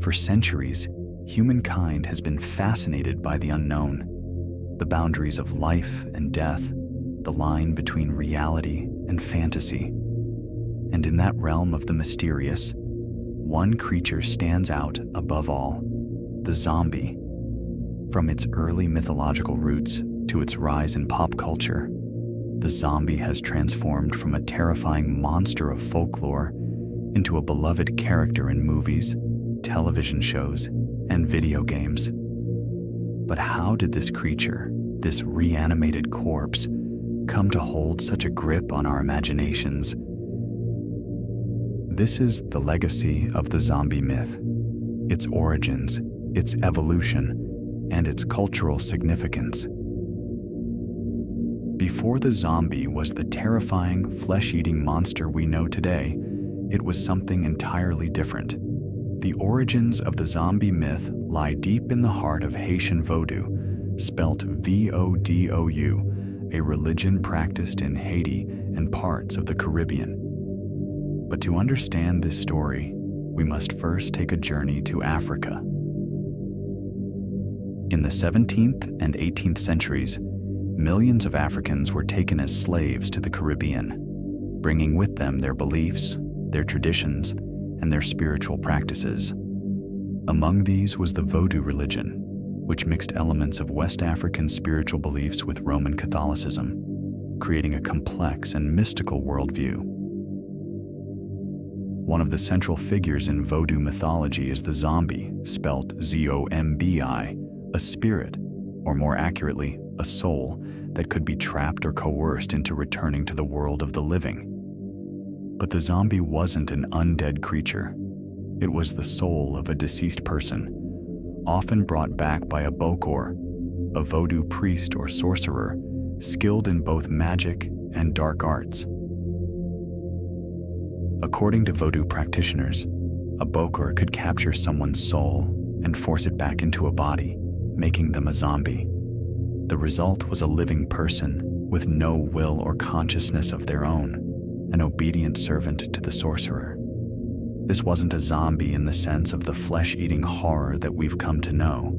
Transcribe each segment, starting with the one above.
For centuries, humankind has been fascinated by the unknown, the boundaries of life and death, the line between reality and fantasy. And in that realm of the mysterious, one creature stands out above all: the zombie. From its early mythological roots to its rise in pop culture, the zombie has transformed from a terrifying monster of folklore into a beloved character in movies, television shows, and video games. But how did this creature, this reanimated corpse, come to hold such a grip on our imaginations? This is the legacy of the zombie myth, its origins, its evolution, and its cultural significance. Before the zombie was the terrifying, flesh-eating monster we know today, it was something entirely different. The origins of the zombie myth lie deep in the heart of Haitian Vodou, spelt Vodou, a religion practiced in Haiti and parts of the Caribbean. But to understand this story, we must first take a journey to Africa. In the 17th and 18th centuries, millions of Africans were taken as slaves to the Caribbean, bringing with them their beliefs, their traditions, and their spiritual practices. Among these was the Vodou religion, which mixed elements of West African spiritual beliefs with Roman Catholicism, creating a complex and mystical worldview. One of the central figures in Vodou mythology is the zombie, spelt Zombi, a spirit, or more accurately, a soul, that could be trapped or coerced into returning to the world of the living. But the zombie wasn't an undead creature. It was the soul of a deceased person, often brought back by a bokor, a Vodou priest or sorcerer, skilled in both magic and dark arts. According to Vodou practitioners, a bokor could capture someone's soul and force it back into a body, making them a zombie. The result was a living person with no will or consciousness of their own, an obedient servant to the sorcerer. This wasn't a zombie in the sense of the flesh-eating horror that we've come to know,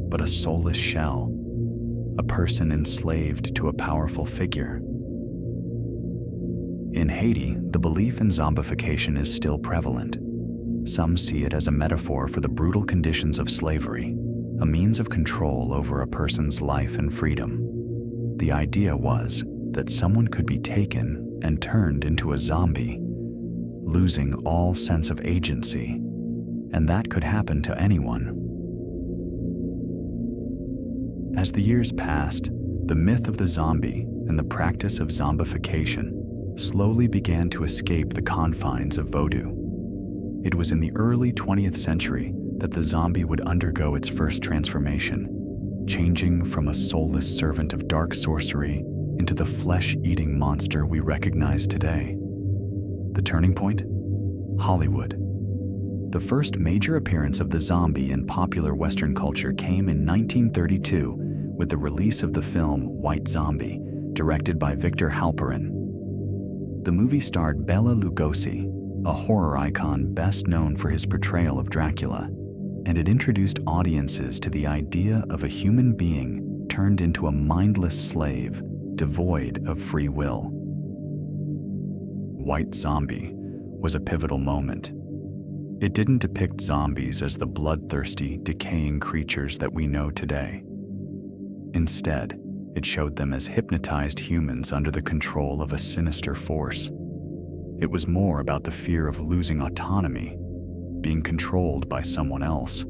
but a soulless shell, a person enslaved to a powerful figure. In Haiti, the belief in zombification is still prevalent. Some see it as a metaphor for the brutal conditions of slavery, a means of control over a person's life and freedom. The idea was that someone could be taken and turned into a zombie, losing all sense of agency, and that could happen to anyone. As the years passed, the myth of the zombie and the practice of zombification slowly began to escape the confines of Vodou. It was in the early 20th century that the zombie would undergo its first transformation, changing from a soulless servant of dark sorcery into the flesh-eating monster we recognize today. The turning point? Hollywood. The first major appearance of the zombie in popular Western culture came in 1932 with the release of the film White Zombie, directed by Victor Halperin. The movie starred Bela Lugosi, a horror icon best known for his portrayal of Dracula, and it introduced audiences to the idea of a human being turned into a mindless slave, devoid of free will. White Zombie was a pivotal moment. It didn't depict zombies as the bloodthirsty, decaying creatures that we know today. Instead, it showed them as hypnotized humans under the control of a sinister force. It was more about the fear of losing autonomy, being controlled by someone else.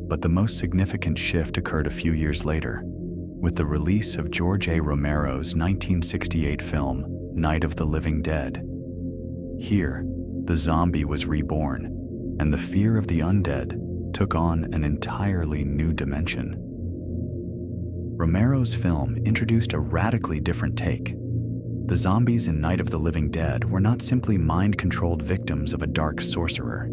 But the most significant shift occurred a few years later, with the release of George A. Romero's 1968 film, Night of the Living Dead. Here, the zombie was reborn, and the fear of the undead took on an entirely new dimension. Romero's film introduced a radically different take. The zombies in Night of the Living Dead were not simply mind-controlled victims of a dark sorcerer.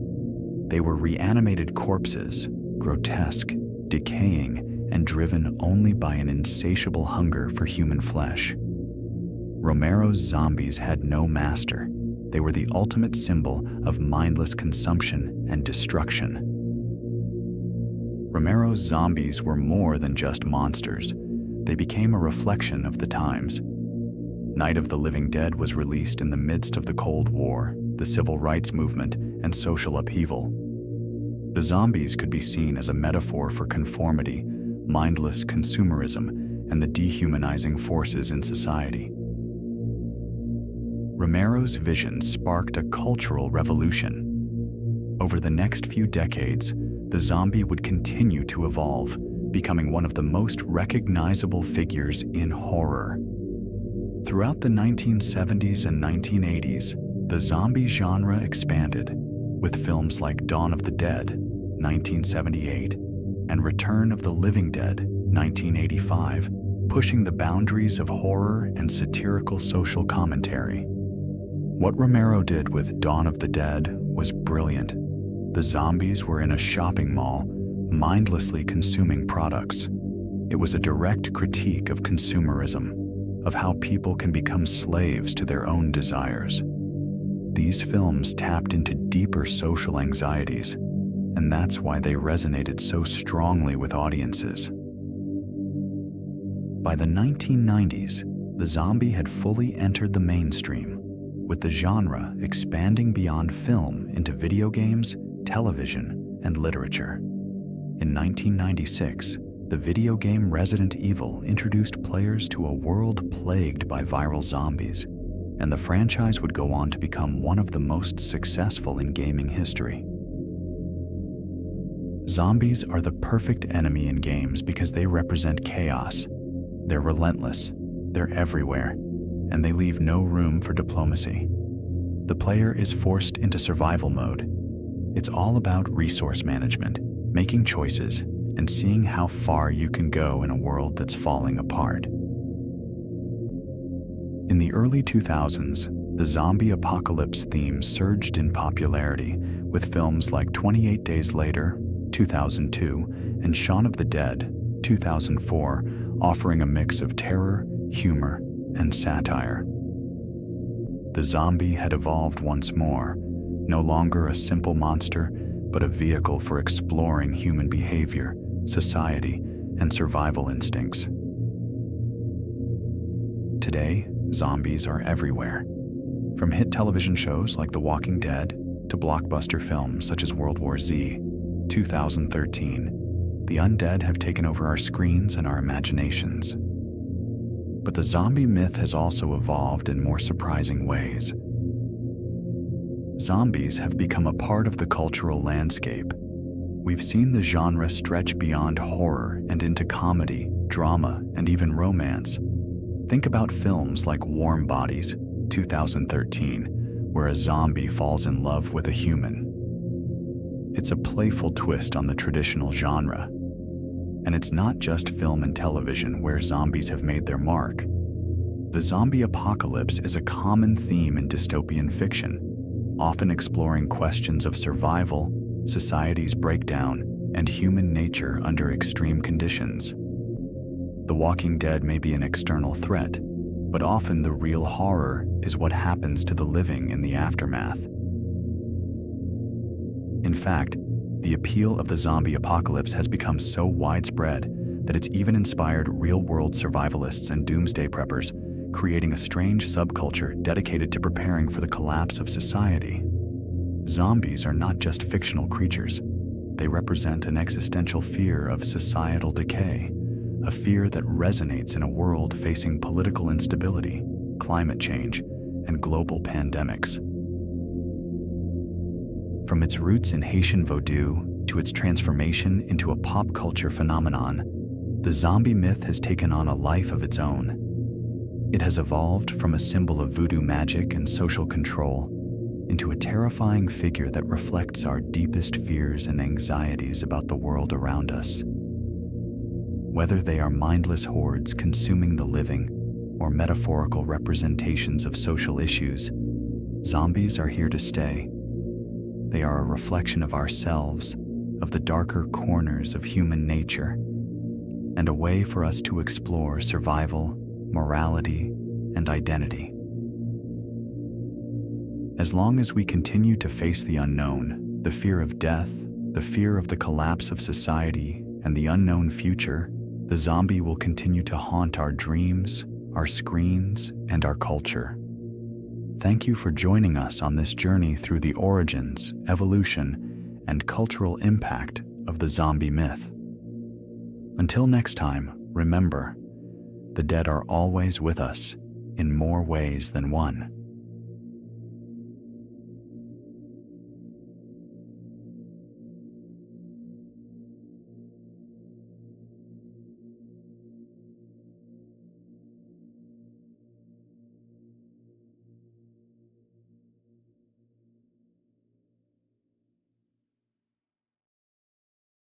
They were reanimated corpses, grotesque, decaying, and driven only by an insatiable hunger for human flesh. Romero's zombies had no master. They were the ultimate symbol of mindless consumption and destruction. Romero's zombies were more than just monsters. They became a reflection of the times. Night of the Living Dead was released in the midst of the Cold War, the Civil Rights Movement, and social upheaval. The zombies could be seen as a metaphor for conformity, mindless consumerism, and the dehumanizing forces in society. Romero's vision sparked a cultural revolution. Over the next few decades, the zombie would continue to evolve, becoming one of the most recognizable figures in horror. Throughout the 1970s and 1980s, the zombie genre expanded, with films like Dawn of the Dead, 1978, and Return of the Living Dead, 1985, pushing the boundaries of horror and satirical social commentary. What Romero did with Dawn of the Dead was brilliant. The zombies were in a shopping mall, mindlessly consuming products. It was a direct critique of consumerism, of how people can become slaves to their own desires. These films tapped into deeper social anxieties, and that's why they resonated so strongly with audiences. By the 1990s, the zombie had fully entered the mainstream, with the genre expanding beyond film into video games, television, and literature. In 1996, the video game Resident Evil introduced players to a world plagued by viral zombies, and the franchise would go on to become one of the most successful in gaming history. Zombies are the perfect enemy in games because they represent chaos. They're relentless, they're everywhere, and they leave no room for diplomacy. The player is forced into survival mode. It's all about resource management, making choices, and seeing how far you can go in a world that's falling apart. In the early 2000s, the zombie apocalypse theme surged in popularity, with films like 28 Days Later, 2002, and Shaun of the Dead, 2004, offering a mix of terror, humor, and satire. The zombie had evolved once more, no longer a simple monster, but a vehicle for exploring human behavior, society, and survival instincts. Today, zombies are everywhere. From hit television shows like The Walking Dead to blockbuster films such as World War Z, 2013, the undead have taken over our screens and our imaginations. But the zombie myth has also evolved in more surprising ways. Zombies have become a part of the cultural landscape. We've seen the genre stretch beyond horror and into comedy, drama, and even romance. Think about films like Warm Bodies, 2013, where a zombie falls in love with a human. It's a playful twist on the traditional genre. And it's not just film and television where zombies have made their mark. The zombie apocalypse is a common theme in dystopian fiction, often exploring questions of survival, society's breakdown, and human nature under extreme conditions. The Walking Dead may be an external threat, but often the real horror is what happens to the living in the aftermath. In fact, the appeal of the zombie apocalypse has become so widespread that it's even inspired real-world survivalists and doomsday preppers, creating a strange subculture dedicated to preparing for the collapse of society. Zombies are not just fictional creatures. They represent an existential fear of societal decay, a fear that resonates in a world facing political instability, climate change, and global pandemics. From its roots in Haitian Vodou to its transformation into a pop culture phenomenon, the zombie myth has taken on a life of its own. It has evolved from a symbol of voodoo magic and social control into a terrifying figure that reflects our deepest fears and anxieties about the world around us. Whether they are mindless hordes consuming the living or metaphorical representations of social issues, zombies are here to stay. They are a reflection of ourselves, of the darker corners of human nature, and a way for us to explore survival, morality, and identity. As long as we continue to face the unknown, the fear of death, the fear of the collapse of society, and the unknown future, the zombie will continue to haunt our dreams, our screens, and our culture. Thank you for joining us on this journey through the origins, evolution, and cultural impact of the zombie myth. Until next time, remember, the dead are always with us in more ways than one.